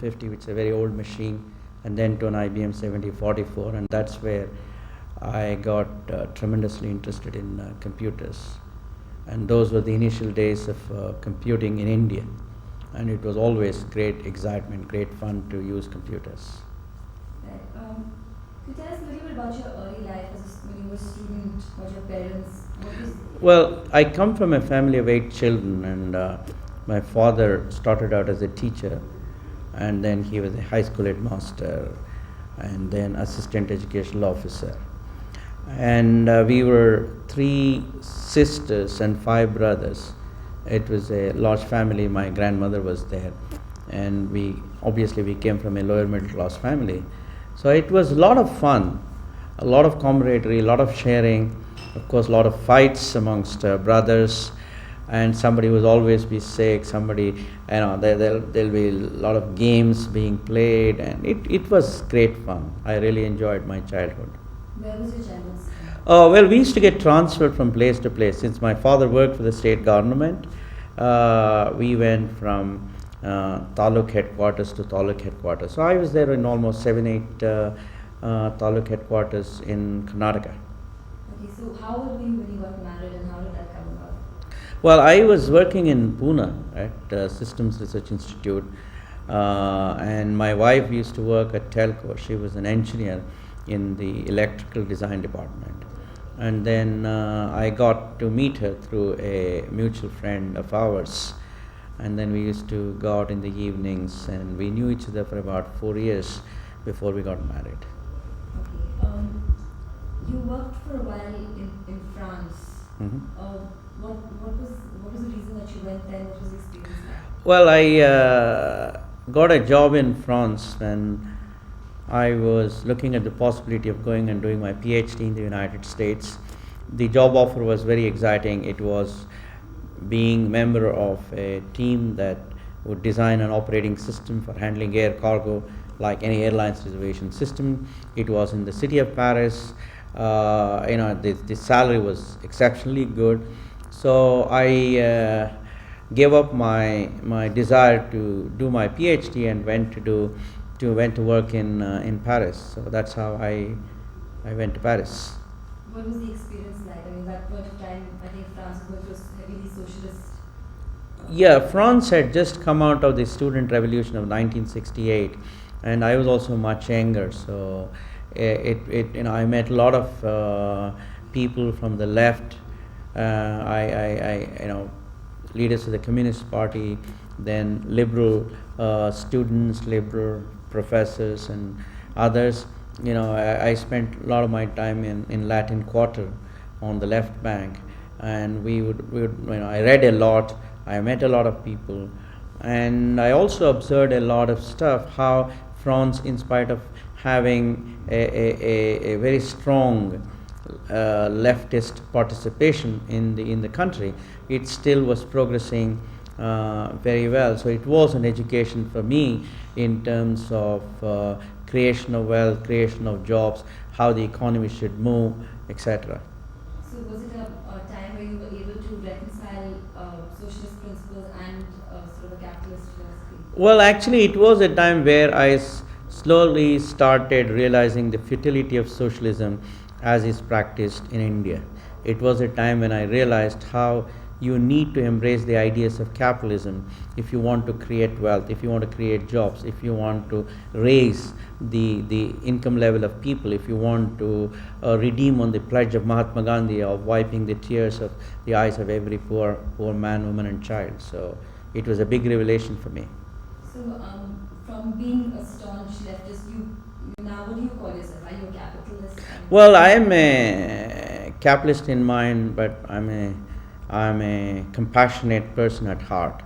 1850, which is a very old machine, and then to an IBM 7044, and that's where I got tremendously interested in computers. And those were the initial days of computing in India, and it was always great excitement, great fun to use computers. Right. Could you tell us a little bit about your early life when you were a student, about your parents? Well, I come from a family of 8 children, and my father started out as a teacher, and then he was a high school headmaster, and then assistant educational officer. And we were 3 sisters and 5 brothers. It was a large family. My grandmother was there, and we came from a lower middle class family. So it was a lot of fun, a lot of camaraderie, a lot of sharing, of course a lot of fights amongst brothers, and somebody would always be sick, there'll be a lot of games being played, and it was great fun. I really enjoyed my childhood. Where was your childhood? Well, we used to get transferred from place to place. Since my father worked for the state government, we went from taluk headquarters to taluk headquarters. So I was there in almost 7-8 taluk headquarters in Karnataka. Okay, so how old were you when you got married, and how did that come about? Well, I was working in Pune at Systems Research Institute, and my wife used to work at TELCO. She was an engineer in the electrical design department. And then I got to meet her through a mutual friend of ours. And then we used to go out in the evenings, and we knew each other for about 4 years before we got married. Okay. You worked for a while in France. Mm-hmm. What was the reason that you went there? What was the experience like? Well, I got a job in France when I was looking at the possibility of going and doing my PhD in the United States. The job offer was very exciting. It was being member of a team that would design an operating system for handling air cargo like any airline's reservation system. It was in the city of Paris. The salary was exceptionally good. So I gave up my desire to do my PhD and went to work in Paris. So that's how I went to Paris. What was the experience like? I mean, that point of time, I think France was heavily socialist. Yeah, France had just come out of the student revolution of 1968, and I was also much younger. So I met a lot of people from the left. Leaders of the Communist Party, then liberal students, liberal professors, and others. I spent a lot of my time in Latin Quarter on the left bank, and we would I read a lot, I met a lot of people, and I also observed a lot of stuff, how France, in spite of having a very strong leftist participation in the country, it still was progressing very well. So it was an education for me in terms of creation of wealth, creation of jobs, how the economy should move, etc. So was it a time where you were able to reconcile socialist principles and sort of a capitalist philosophy? Well, actually it was a time where I slowly started realizing the futility of socialism as is practiced in India. It was a time when I realized how you need to embrace the ideas of capitalism if you want to create wealth, if you want to create jobs, if you want to raise the income level of people, if you want to redeem on the pledge of Mahatma Gandhi of wiping the tears of the eyes of every poor man, woman and child. So it was a big revelation for me. So from being a staunch leftist, you now what do you call yourself? Are you a capitalist? Well, I am a capitalist in mind, but I'm a compassionate person at heart.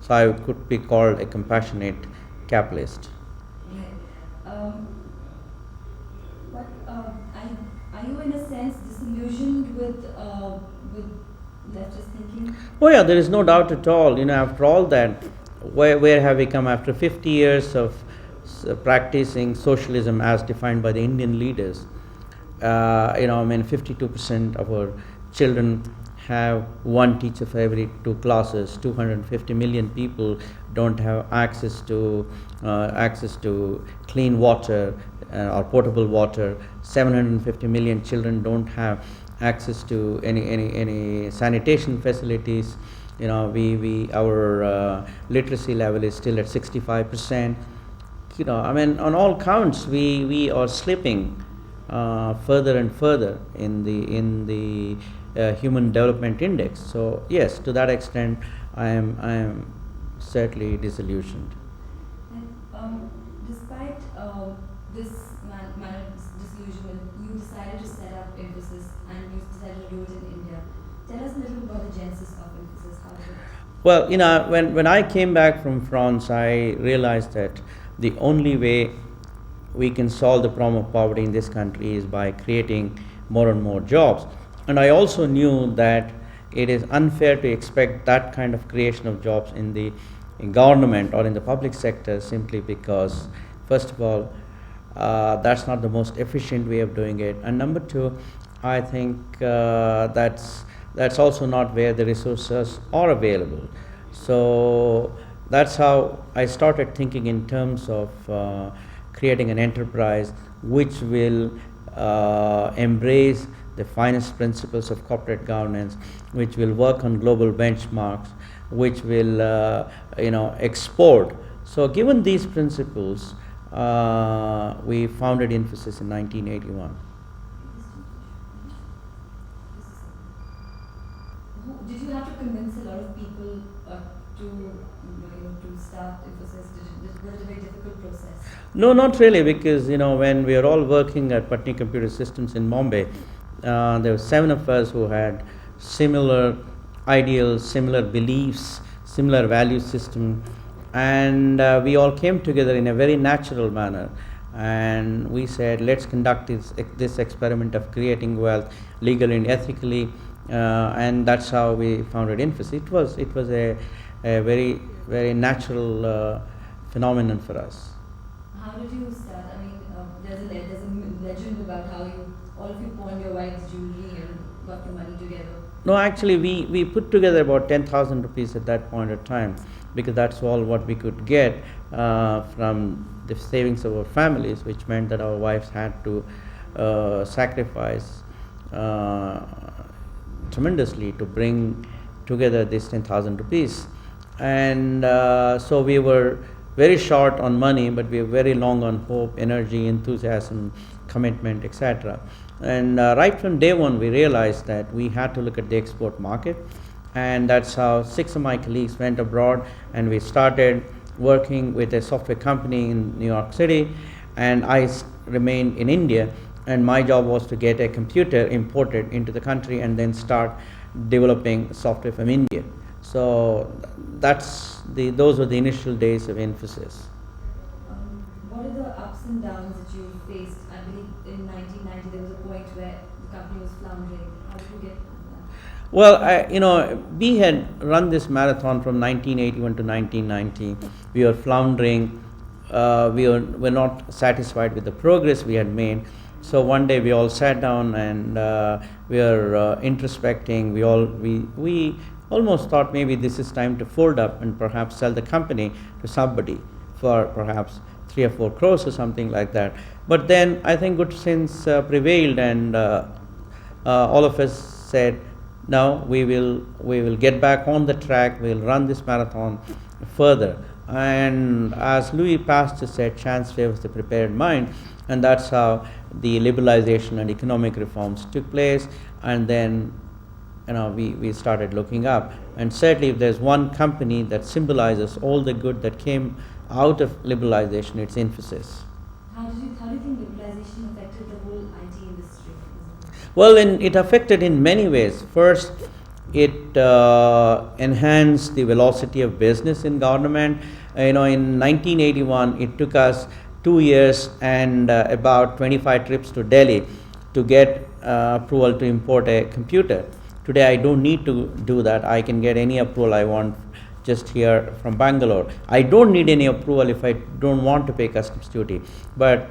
So I could be called a compassionate capitalist. Right. But are you in a sense disillusioned with leftist thinking? Oh yeah, there is no doubt at all. After all that, where have we come after 50 years of practicing socialism as defined by the Indian leaders? 52% of our children have one teacher for every two classes. 250 million people don't have access to clean water or potable water. 750 million children don't have access to any sanitation facilities. Our literacy level is still at 65%. I mean, on all counts, we are slipping further and further in the Human Development Index. So yes, to that extent, I am certainly disillusioned. And despite this manner of disillusionment, you decided to set up Infosys and you decided to do it in India. Tell us a little about the genesis of Infosys. How did it? Well, when I came back from France, I realized that the only way we can solve the problem of poverty in this country is by creating more and more jobs. And I also knew that it is unfair to expect that kind of creation of jobs in government or in the public sector, simply because, first of all, that's not the most efficient way of doing it. And number two, I think that's also not where the resources are available. So that's how I started thinking in terms of creating an enterprise which will embrace the finest principles of corporate governance, which will work on global benchmarks, which will export. So given these principles, we founded Infosys in 1981. Did you have to convince a lot of people to start Infosys? Was it a very difficult process? No, not really, because when we were all working at Patni Computer Systems in Bombay, there were 7 of us who had similar ideals, similar beliefs, similar value system, and we all came together in a very natural manner. And we said, let's conduct this experiment of creating wealth legally and ethically, and that's how we founded Infosys. It was a very, very natural phenomenon for us. How did you start? I mean, there's a legend about how all of you pawned your wife's jewelry and got the money together. No, actually, we put together about 10,000 rupees at that point of time, because that's all what we could get from the savings of our families, which meant that our wives had to sacrifice tremendously to bring together this 10,000 rupees. And so we were very short on money, but we were very long on hope, energy, enthusiasm, commitment, etc. And right from day one, we realized that we had to look at the export market, and that's how 6 of my colleagues went abroad, and we started working with a software company in New York City, and I remained in India, and my job was to get a computer imported into the country and then start developing software from India. So those were the initial days of Infosys. What are the ups and downs that you faced? I believe in 1990 there was a point where the company was floundering. How did you get through that? Well, we had run this marathon from 1981 to 1990. We were floundering. We were not satisfied with the progress we had made. So one day we all sat down and we were introspecting. We almost thought maybe this is time to fold up and perhaps sell the company to somebody for perhaps 3 or 4 crores or something like that. But then I think good sense prevailed, and all of us said, no, we will get back on the track. We'll run this marathon further. And as Louis Pasteur said, chance favors the prepared mind, and that's how the liberalization and economic reforms took place. And then we started looking up, and certainly if there's one company that symbolizes all the good that came out of liberalization, it's Infosys. How do you think liberalization affected the whole IT industry? Well, it affected in many ways. First, it enhanced the velocity of business in government. In 1981, it took us 2 years and about 25 trips to Delhi to get approval to import a computer. Today, I don't need to do that. I can get any approval I want just here from Bangalore. I don't need any approval if I don't want to pay customs duty. But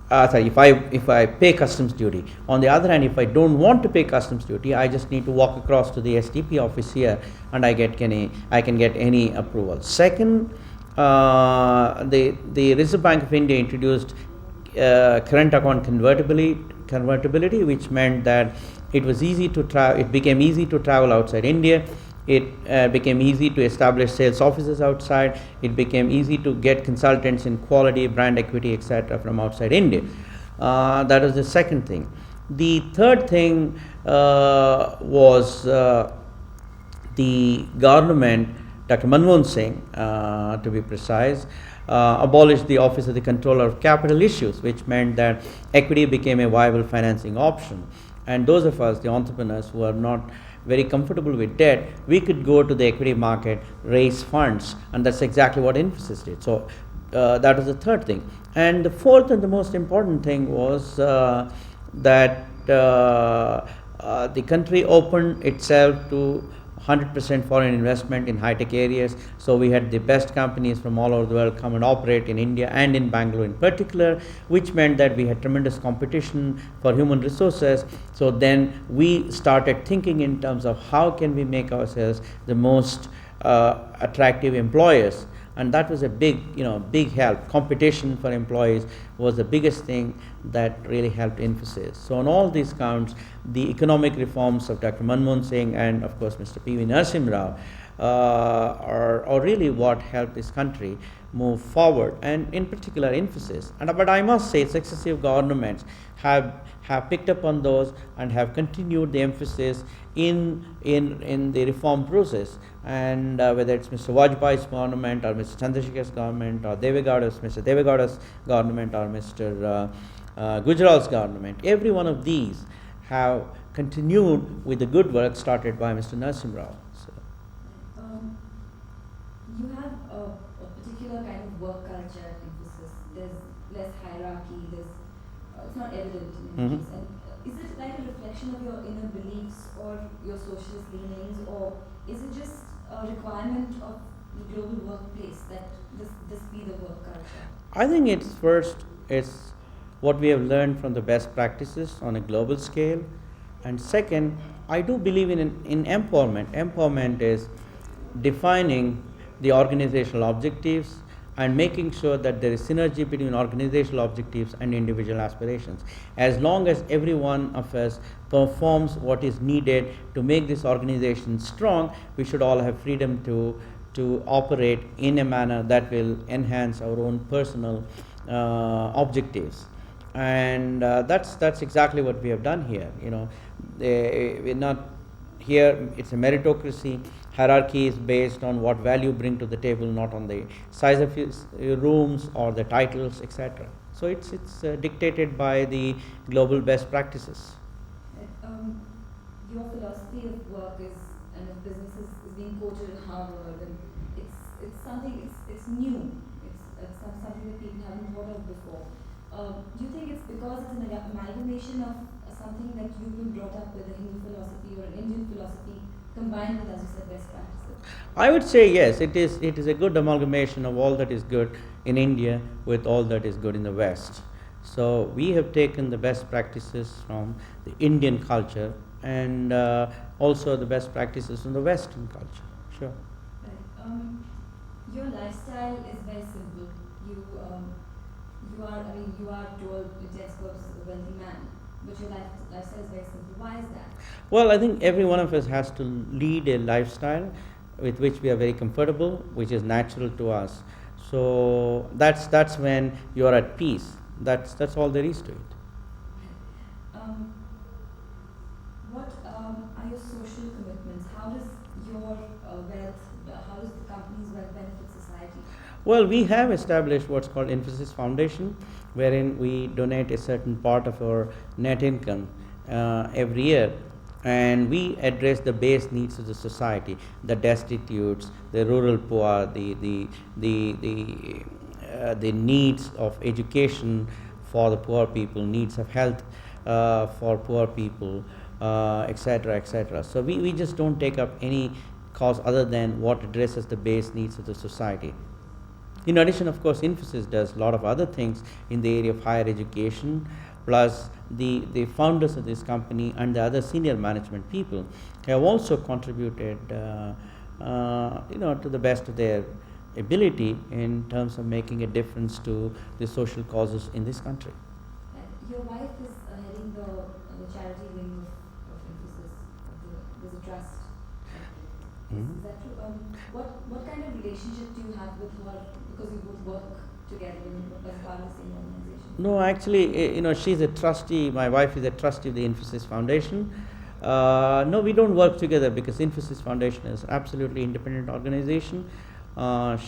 sorry, if I pay customs duty. On the other hand, if I don't want to pay customs duty, I just need to walk across to the STP office here, and I can get any approval. Second, the Reserve Bank of India introduced current account convertibility, which meant that it was easy to it became easy to travel outside India. It became easy to establish sales offices outside. It became easy to get consultants in quality, brand equity, etc. from outside India. That was the second thing. The third thing was the government, Dr. Manmohan Singh, to be precise, abolished the Office of the Controller of Capital Issues, which meant that equity became a viable financing option. And those of us, the entrepreneurs who are not very comfortable with debt, we could go to the equity market, raise funds, and that's exactly what Infosys did. So that was the third thing. And the fourth and the most important thing was that the country opened itself to 100% foreign investment in high-tech areas. So we had the best companies from all over the world come and operate in India and in Bangalore in particular, which meant that we had tremendous competition for human resources. So then we started thinking in terms of how can we make ourselves the most attractive employers. And that was a big help. Competition for employees was the biggest thing that really helped Infosys. So on all these counts, the economic reforms of Dr. Manmohan Singh and of course Mr. P.V. Narasimha Rao are really what helped this country move forward, and in particular Infosys. But I must say, successive governments have picked up on those and have continued the emphasis in the reform process. And whether it's Mr. Vajpayee's government or Mr. Chandrasekhar's government or Mr. Devegowda's government or Mr. Gujarat's government, every one of these have continued with the good work started by Mr. Narasimha Rao. So. You have a particular kind of work culture at Infosys. There's less hierarchy. It's not evident in any case. And is it like a reflection of your inner beliefs or your socialist leanings, or is it just a requirement of the global workplace that this be the work culture? I think it's what we have learned from the best practices on a global scale. And second, I do believe in empowerment. Empowerment is defining the organizational objectives and making sure that there is synergy between organizational objectives and individual aspirations. As long as every one of us performs what is needed to make this organization strong, we should all have freedom to operate in a manner that will enhance our own personal objectives. And that's exactly what we have done here. We're not here. It's a meritocracy. Hierarchy is based on what value you bring to the table, not on the size of your rooms or the titles, etc. So it's dictated by the global best practices. Your philosophy of work and of business is being quoted in Harvard, and it's something it's new. It's something that people haven't thought of before. Do you think it's because it's an amalgamation of something that you've been brought up with, a Hindu philosophy or an Indian philosophy, combined with, as you said, best practices? I would say yes, it is a good amalgamation of all that is good in India with all that is good in the West. So we have taken the best practices from the Indian culture and also the best practices from the Western culture. Sure. Right. Your lifestyle is very simple. You are told in textbooks a wealthy man, but your lifestyle is very simple. Why is that? Well, I think every one of us has to lead a lifestyle with which we are very comfortable, which is natural to us. So that's when you are at peace. That's all there is to it. What are your social commitments? How does your wealth, how does the company's wealth benefit society? Well, we have established what's called Infosys Foundation, wherein we donate a certain part of our net income every year, and we address the base needs of the society, the destitutes, the rural poor, the needs of education for the poor people, needs of health for poor people, etc., etc. So we just don't take up any cause other than what addresses the base needs of the society. In addition, of course, Infosys does a lot of other things in the area of higher education, plus the founders of this company and the other senior management people have also contributed to the best of their ability in terms of making a difference to the social causes in this country. And your wife is heading the charity wing of Infosys. There's a trust. Is that true? What kind of relationship do you have with her? Because you both work together as part of the same organization. No, actually, she's a trustee. My wife is a trustee of the Infosys Foundation. No, we don't work together because Infosys Foundation is absolutely independent organization.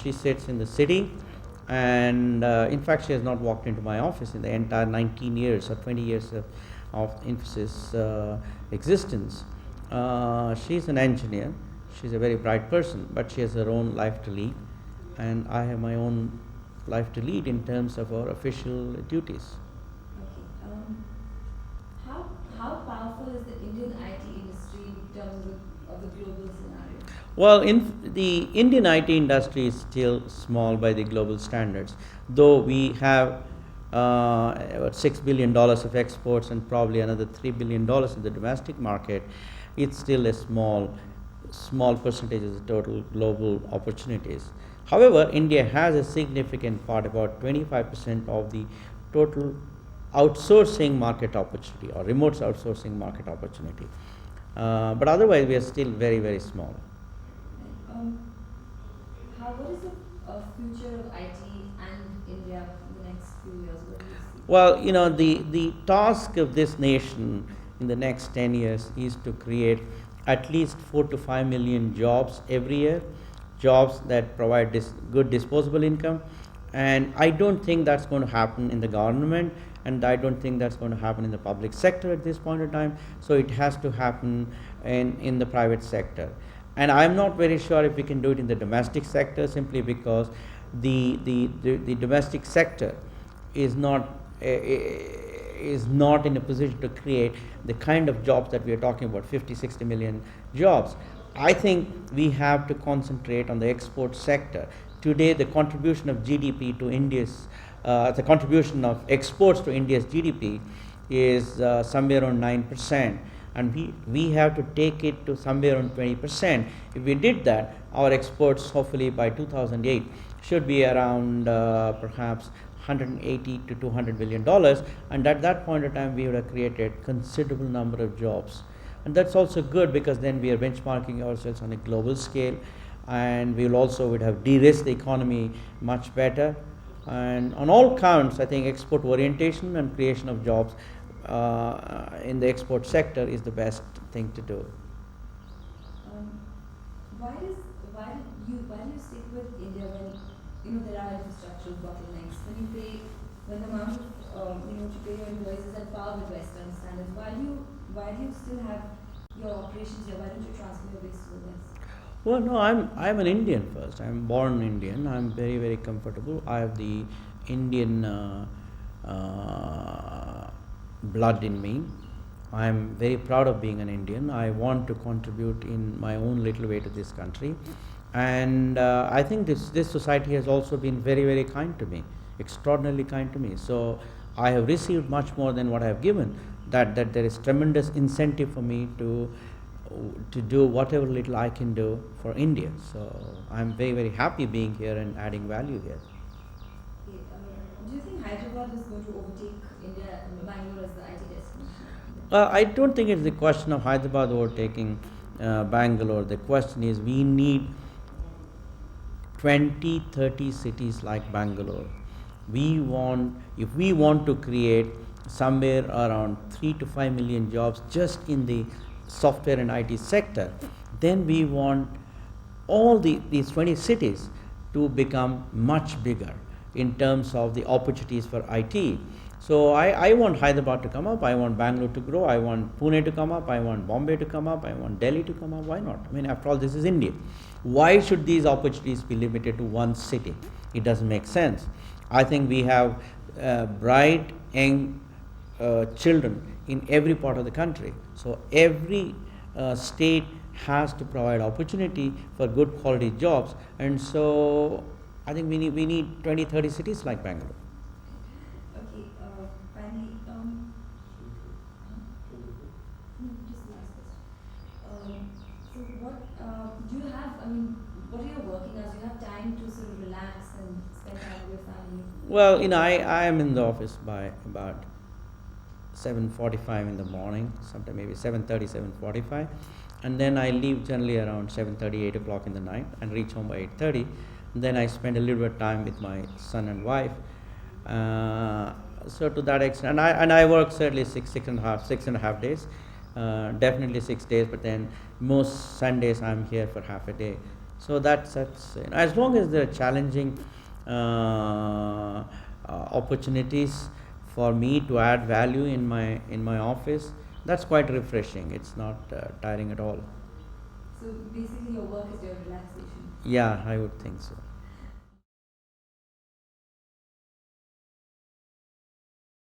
She sits in the city, and in fact, she has not walked into my office in the entire 19 years or 20 years of Infosys existence. She's an engineer. She's a very bright person, but she has her own life to lead, and I have my own life to lead in terms of our official duties. Okay. How powerful is the Indian IT industry in terms of the global scenario? Well, the Indian IT industry is still small by the global standards, though we have about $6 billion of exports and probably another $3 billion in the domestic market. It's still a small percentage of the total global opportunities. However, India has a significant part, about 25% of the total outsourcing market opportunity or remote outsourcing market opportunity. But otherwise, we are still very, very small. What is the future of IT and India in the next few years? What do you see? Well, the task of this nation in the next 10 years is to create at least 4 to 5 million jobs every year, jobs that provide good disposable income. And I don't think that's going to happen in the government, and I don't think that's going to happen in the public sector at this point in time. So it has to happen in the private sector. And I'm not very sure if we can do it in the domestic sector, simply because the domestic sector is not in a position to create the kind of jobs that we are talking about, 50-60 million jobs. I think we have to concentrate on the export sector. Today, the contribution of GDP to India's, the contribution of exports to India's GDP is somewhere around 9%, and we have to take it to somewhere around 20%. If we did that, our exports, hopefully by 2008, should be around perhaps 180 to 200 billion dollars, and at that point in time we would have created considerable number of jobs. And that's also good, because then we are benchmarking ourselves on a global scale, and we will also would have de-risked the economy much better. And on all counts, I think export orientation and creation of jobs in the export sector is the best thing to do. Why do you stick with India when there are infrastructural bottlenecks? When the amount of to pay your invoices at par with Western standards, why do you still have your operations here? Why don't you transfer your base to the West? Well, no, I'm an Indian first. I'm born Indian. I'm very, very comfortable. I have the Indian blood in me. I'm very proud of being an Indian. I want to contribute in my own little way to this country. And I think this society has also been very, very kind to me, extraordinarily kind to me. So I have received much more than what I have given. That there is tremendous incentive for me to do whatever little I can do for India. So I'm very, very happy being here and adding value here. Okay, do you think Hyderabad is going to overtake India and Bangalore as the IT destination? I don't think it's the question of Hyderabad overtaking Bangalore. The question is, we need 20-30 cities like Bangalore. If we want to create somewhere around 3 to 5 million jobs just in the software and IT sector, then we want all these 20 cities to become much bigger in terms of the opportunities for IT. So I want Hyderabad to come up, I want Bangalore to grow, I want Pune to come up, I want Bombay to come up, I want Delhi to come up. Why not? I mean, after all, this is India. Why should these opportunities be limited to one city? It doesn't make sense. I think we have bright, young children in every part of the country. So every state has to provide opportunity for good quality jobs. And so I think we need 20, 30 cities like Bangalore. Okay, finally, just last question. So what do you have? I mean, what are your working hours? Do you have time to sort of relax and spend time with your family? Well, I am in the office by about 7:45 in the morning, sometime maybe 7:30, 7:45, and then I leave generally around 7:30, 8 o'clock in the night, and reach home by 8:30. And then I spend a little bit of time with my son and wife. So to that extent, and I work certainly 6.5 days, definitely 6 days. But then most Sundays I'm here for half a day. So that's as long as there are challenging opportunities for me to add value in my office, that's quite refreshing. It's not tiring at all. So basically, your work is your relaxation. Yeah, I would think so.